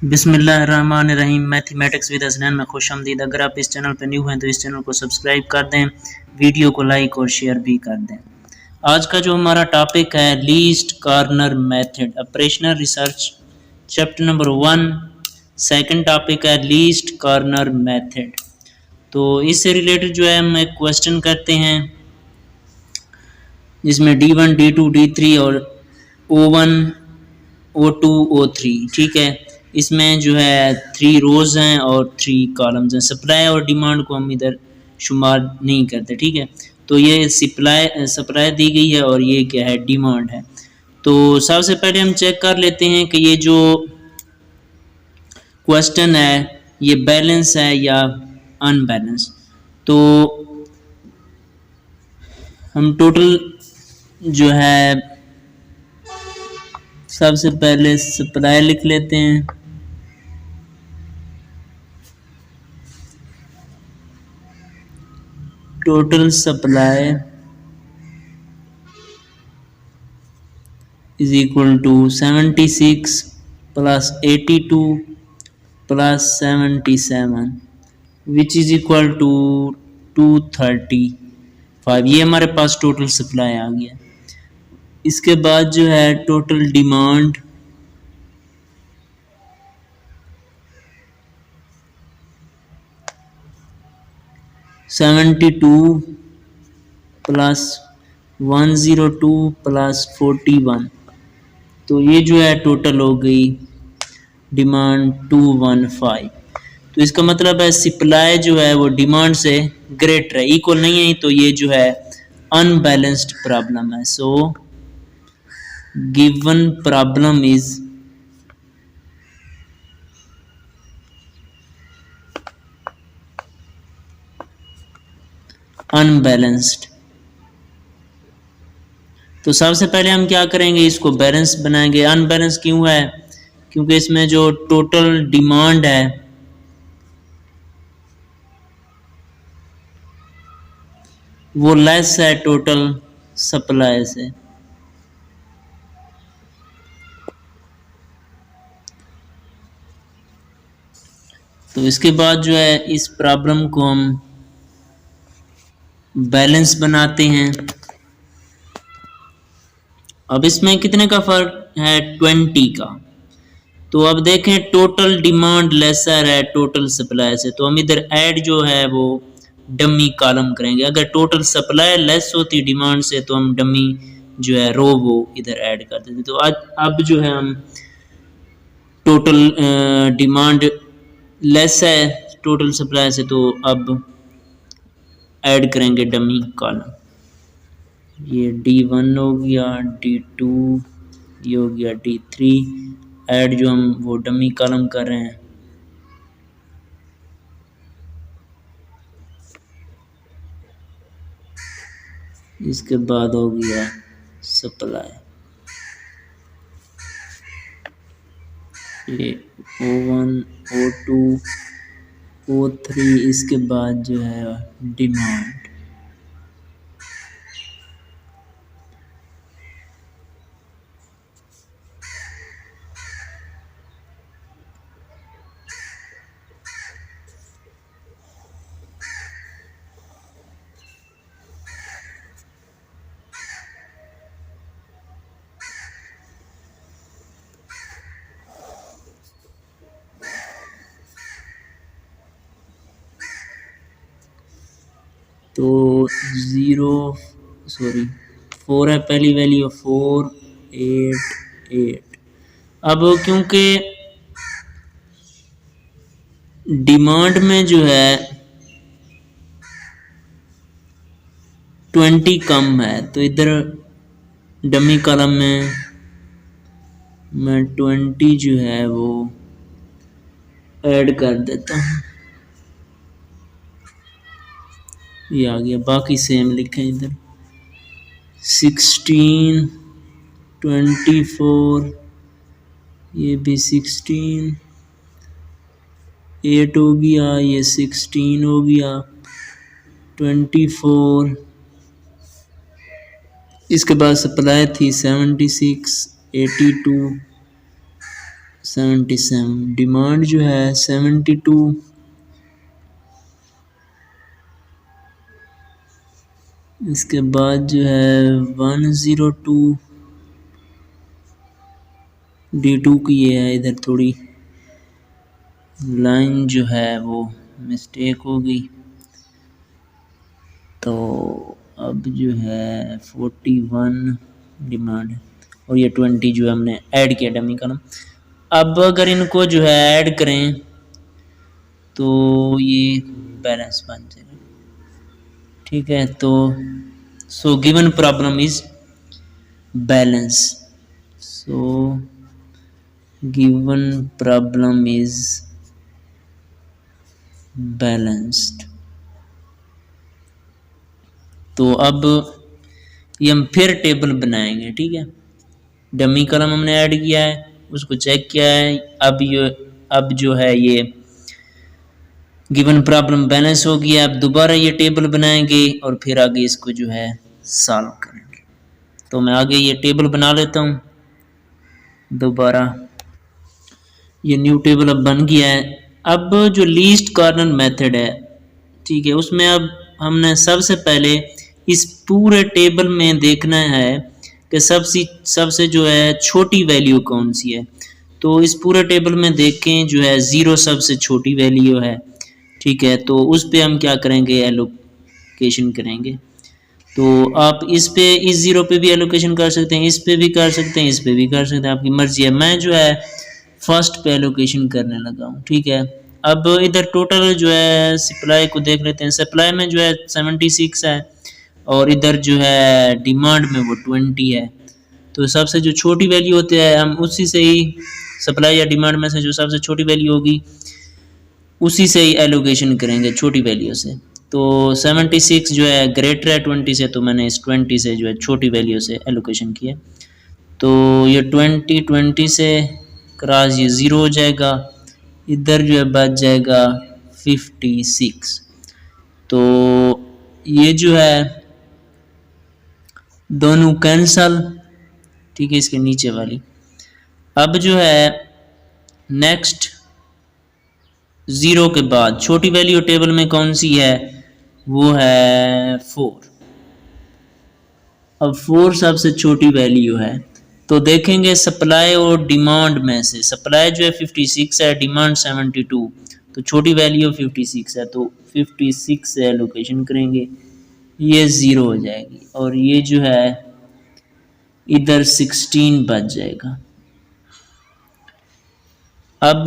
बिस्मिल्लाहिर्रहमानिर्रहीम। Mathematics with Hasnain में खुशामदीद। अगर आप इस चैनल पर न्यू हैं तो इस चैनल को सब्सक्राइब कर दें, वीडियो को लाइक और शेयर भी कर दें। आज का जो हमारा टॉपिक है least corner method, operational research, chapter number 1। Second topic है लीस्ट कॉर्नर मेथड। तो इससे रिलेटेड जो है हम एक क्वेश्चन करते हैं जिसमें D1, D2, D3 और O1, O2, O3, ठीक है। इसमें जो है 3 रोज़ हैं और 3 कॉलम्स हैं। सप्लाई और डिमांड को हम इधर शुमार नहीं करते, ठीक है। तो ये सप्लाई दी गई है और ये क्या है, डिमांड है। तो सबसे पहले हम चेक कर लेते हैं कि ये जो क्वेश्चन है ये बैलेंस है या अनबैलेंस। तो हम टोटल जो है सबसे पहले सप्लाई लिख लेते हैं। Total supply is equal to 76 plus 82 plus 77 which is equal to 235। ये हमारे पास टोटल सप्लाई आ गया। इसके बाद जो है टोटल डिमांड (72 प्लस 102 प्लस 41). तो ये जो है टोटल हो गई डिमांड 215। तो इसका मतलब है सप्लाई जो है वो डिमांड से ग्रेटर है, इक्वल नहीं है, तो ये जो है अनबैलेंस्ड प्रॉब्लम है। So given problem is unbalanced. तो सबसे पहले हम क्या करेंगे, इसको बैलेंस बनाएंगे। अनबैलेंस क्यों है? क्योंकि इसमें जो टोटल डिमांड है वो लेस है टोटल सप्लाई से। तो इसके बाद जो है इस प्रॉब्लम को हम बैलेंस बनाते हैं। अब इसमें कितने का फर्क है? 20 का। तो अब देखें टोटल डिमांड लेसर है टोटल सप्लाई से, तो हम इधर ऐड जो है वो डमी कॉलम करेंगे। अगर टोटल सप्लाई लेस होती डिमांड से तो हम डमी जो है रो वो इधर ऐड कर देते। तो अब जो है हम टोटल डिमांड लेस है टोटल सप्लाई से, तो अब ऐड करेंगे डमी कॉलम। ये D1 हो गया, D2 ये हो गया, D3 ऐड जो हम वो डमी कॉलम कर रहे हैं। इसके बाद हो गया सप्लाई, ये O1, O2, O3। इसके बाद जो है डिमांड। तो 4 है पहली वैल्यू, 4, 8, 8। अब क्योंकि डिमांड में जो है 20 कम है, तो इधर डमी कॉलम में मैं 20 जो है वो ऐड कर देता हूँ। ये आ गया। बाकी सेम लिखें इधर 16, 24, ये भी 16, 8 हो गया, ये 16 हो गया, 24। इसके बाद सप्लाई थी 76, 82, 77, डिमांड जो है 72, इसके बाद जो है 102, D2 की ये है, इधर थोड़ी लाइन जो है वो मिस्टेक हो गई। तो अब जो है 41 डिमांड है और ये 20 जो है हमने ऐड किया डमी कॉलम। अब अगर इनको जो है ऐड करें तो ये बैलेंस बन जाएगा, ठीक है। तो so given problem is balance, so given problem is balanced. तो अब ये हम फिर टेबल बनाएंगे, ठीक है। डमी कॉलम हमने ऐड किया है, उसको चेक किया है, अब जो है ये गिवन प्रॉब्लम बैलेंस हो गया। अब दोबारा ये टेबल बनाएंगे और फिर आगे इसको जो है सॉल्व करेंगे। तो मैं आगे ये टेबल बना लेता हूँ दोबारा। ये न्यू टेबल अब बन गया है। अब जो लीस्ट कॉर्नर मेथड है, ठीक है, उसमें अब हमने सबसे पहले इस पूरे टेबल में देखना है कि सबसे जो है छोटी वैल्यू कौन सी है। तो इस पूरे टेबल में देखें जो है 0 सबसे छोटी वैल्यू है, ठीक है। तो उस पे हम क्या करेंगे, एलोकेशन करेंगे। तो आप इस 0 पे भी एलोकेशन कर सकते हैं, इस पे भी कर सकते हैं, इस पे भी कर सकते हैं, आपकी मर्जी है। मैं जो है फर्स्ट पे एलोकेशन करने लगा हूँ, ठीक है। अब इधर टोटल जो है सप्लाई को देख लेते हैं। सप्लाई में जो है 76 है और इधर जो है डिमांड में वो 20 है। तो सबसे जो छोटी वैल्यू होती है हम उसी से ही, सप्लाई या डिमांड में से जो सबसे छोटी वैल्यू होगी उसी से ही एलोकेशन करेंगे, छोटी वैल्यू से। तो 76 जो है ग्रेटर है 20 से, तो मैंने इस 20 से जो है छोटी वैल्यू से एलोकेशन किया। तो ये 20 से क्रॉस ये 0 हो जाएगा, इधर जो है बच जाएगा 56। तो ये जो है दोनों कैंसल, ठीक है, इसके नीचे वाली। अब जो है नेक्स्ट 0 के बाद छोटी वैल्यू टेबल में कौन सी है, वो है 4। अब 4 सबसे छोटी वैल्यू है। तो देखेंगे सप्लाई और डिमांड में से, सप्लाई जो है 56 है, डिमांड 72, तो छोटी वैल्यू 56 है, तो 56 से एलोकेशन करेंगे, ये 0 हो जाएगी और ये जो है इधर 16 बच जाएगा। अब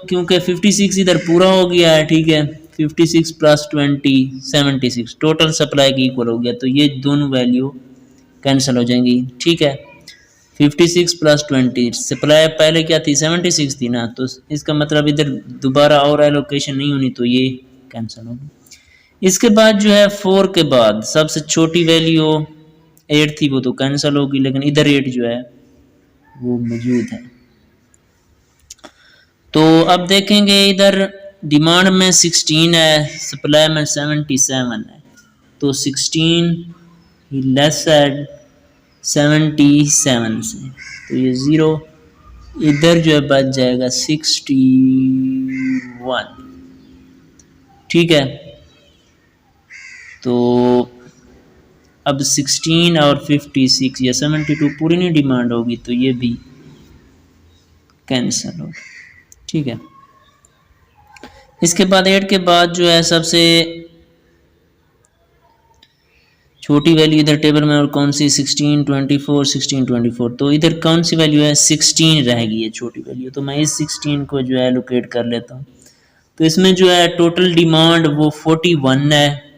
क्योंकि 56 इधर पूरा हो गया है, ठीक है, 56 प्लस 20 76 टोटल सप्लाई की इक्वल हो गया। तो ये दोनों वैल्यू कैंसिल हो जाएंगी, ठीक है। 56 प्लस 20, सप्लाई पहले क्या थी 76 थी ना, तो इसका मतलब इधर दोबारा और एलोकेशन नहीं होनी, तो ये कैंसिल होगी। इसके बाद जो है 4 के बाद सबसे छोटी वैल्यू 8 थी, वो तो कैंसिल होगी, लेकिन इधर 8 जो है वो मौजूद है। तो अब देखेंगे इधर डिमांड में 16 है, सप्लाई में 77 है, तो 16 लेस है 77 से, तो ये 0 इधर जो है बच जाएगा 61, ठीक है। तो अब 16 और 56 या 72 पूरी नहीं डिमांड होगी, तो ये भी कैंसिल होगा, ठीक है। इसके बाद 8 के बाद जो है सबसे छोटी वैल्यू इधर टेबल में और कौन सी 16 24 16 24, तो इधर कौन सी वैल्यू है 16 रहेगी ये छोटी वैल्यू। तो मैं इस 16 को जो है एलोकेट कर लेता हूँ। तो इसमें जो है टोटल डिमांड वो 41 है,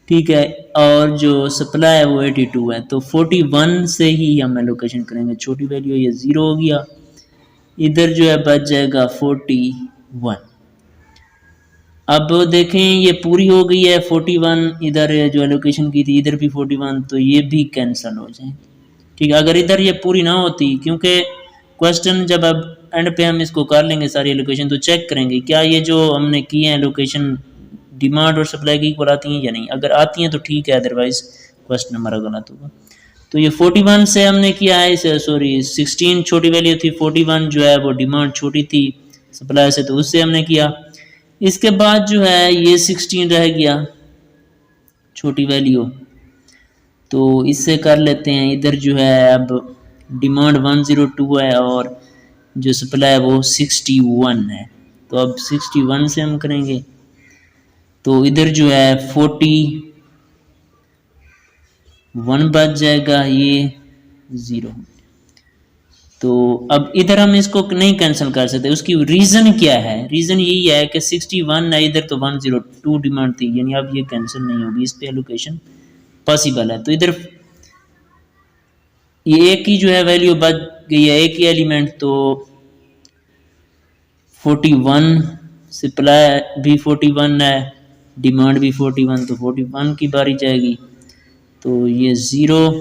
ठीक है, और जो सप्लाई है वो 82 है। तो 41 से ही हम एलोकेशन करेंगे, छोटी वैल्यू ये 0 हो गया, इधर जो है बच जाएगा 41। अब देखें ये पूरी हो गई है 41, इधर जो एलोकेशन की थी इधर भी 41, तो ये भी कैंसिल हो जाए, ठीक है। अगर इधर ये पूरी ना होती, क्योंकि क्वेश्चन जब अब एंड पे हम इसको कर लेंगे सारी एलोकेशन, तो चेक करेंगे क्या ये जो हमने की है एलोकेशन डिमांड और सप्लाई की इक्वल आती हैं या नहीं। अगर आती हैं तो ठीक है, अदरवाइज क्वेश्चन हमारा गलत होगा। तो ये 41 से हमने किया है इसे, सॉरी 16 छोटी वैल्यू थी, 41 जो है वो डिमांड छोटी थी सप्लाई से, तो उससे हमने किया। इसके बाद जो है ये 16 रह गया छोटी वैल्यू, तो इससे कर लेते हैं। इधर जो है अब डिमांड 102 है और जो सप्लाई है वो 61 है, तो अब 61 से हम करेंगे, तो इधर जो है 41 बच जाएगा, ये 0। तो अब इधर हम इसको नहीं कैंसिल कर सकते, उसकी रीज़न क्या है? रीज़न यही है कि 61 है, इधर तो 102 डिमांड थी, यानी अब ये कैंसिल नहीं होगी, इस पे एलोकेशन पॉसिबल है। तो इधर ये एक ही जो है वैल्यू बच गई है, एक ही एलिमेंट, तो 41 सप्लाई भी 41 है, डिमांड भी 41, तो 41 की बारी जाएगी, तो ये 0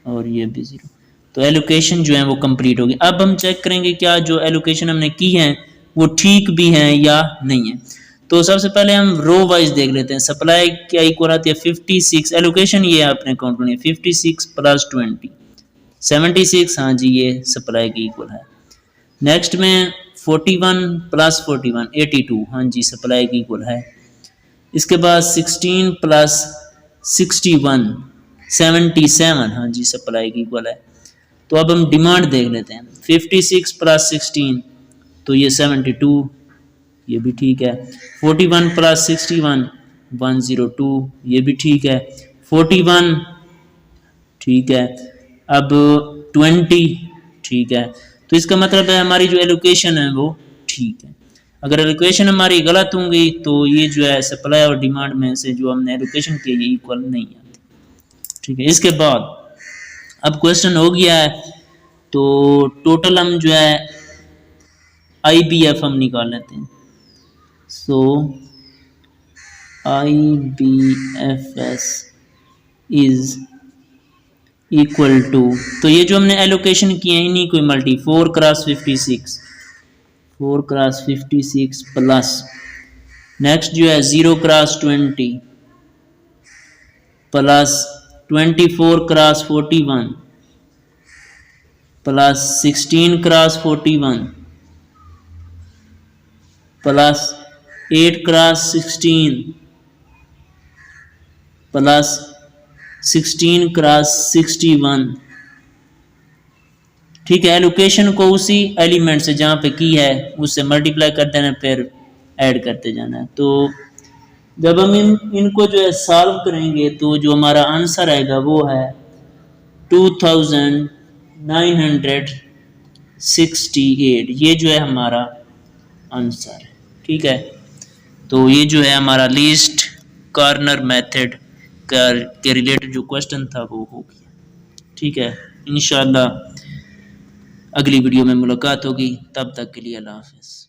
और ये भी 0, तो एलोकेशन जो है वो कंप्लीट होगी। अब हम चेक करेंगे क्या जो एलोकेशन हमने की है वो ठीक भी है या नहीं है। तो सबसे पहले हम रो वाइज देख लेते हैं। सप्लाई क्या इक्वल आती है 56, एलोकेशन ये आपने काउंट करनी है 56 प्लस 20 76, हाँ जी ये सप्लाई की इक्वल है। नेक्स्ट में 41 प्लस 41 82, हाँ जी सप्लाई की इक्वल है। इसके बाद 16 प्लस 61 77, हाँ जी सप्लाई की इक्वल है। तो अब हम डिमांड देख लेते हैं, 56 प्लस 16 तो ये 72, ये भी ठीक है। 41 प्लस 61 102, ये भी ठीक है। 41 ठीक है। अब 20 ठीक है। तो इसका मतलब है हमारी जो एलोकेशन है वो ठीक है। अगर एलोकेशन हमारी गलत होंगी तो ये जो है सप्लाई और डिमांड में से जो हमने एलोकेशन की ये इक्वल नहीं आती, ठीक है। इसके बाद अब क्वेश्चन हो गया है, तो टोटल हम जो है IBF हम निकाल लेते हैं। सो IBFS इज इक्वल टू, तो ये जो हमने एलोकेशन किए हैं इन्हीं को मल्टी 4 क्रॉस 56 प्लस नेक्स्ट जो है 0 cross 20 plus 24 cross 41 plus 16 cross 41 plus 8 cross 16 plus 16 cross 61, ठीक है। एलोकेशन को उसी एलिमेंट से जहाँ पे की है उससे मल्टीप्लाई कर देना, फिर ऐड करते जाना है। तो जब हम इनको जो है सॉल्व करेंगे तो जो हमारा आंसर आएगा वो है 2968, ये जो है हमारा आंसर, ठीक है। तो ये जो है हमारा लीस्ट कॉर्नर मेथड के रिलेटेड जो क्वेश्चन था वो हो गया, ठीक है। इंशाल्लाह अगली वीडियो में मुलाकात होगी, तब तक के लिए अल्लाह हाफ़िज़।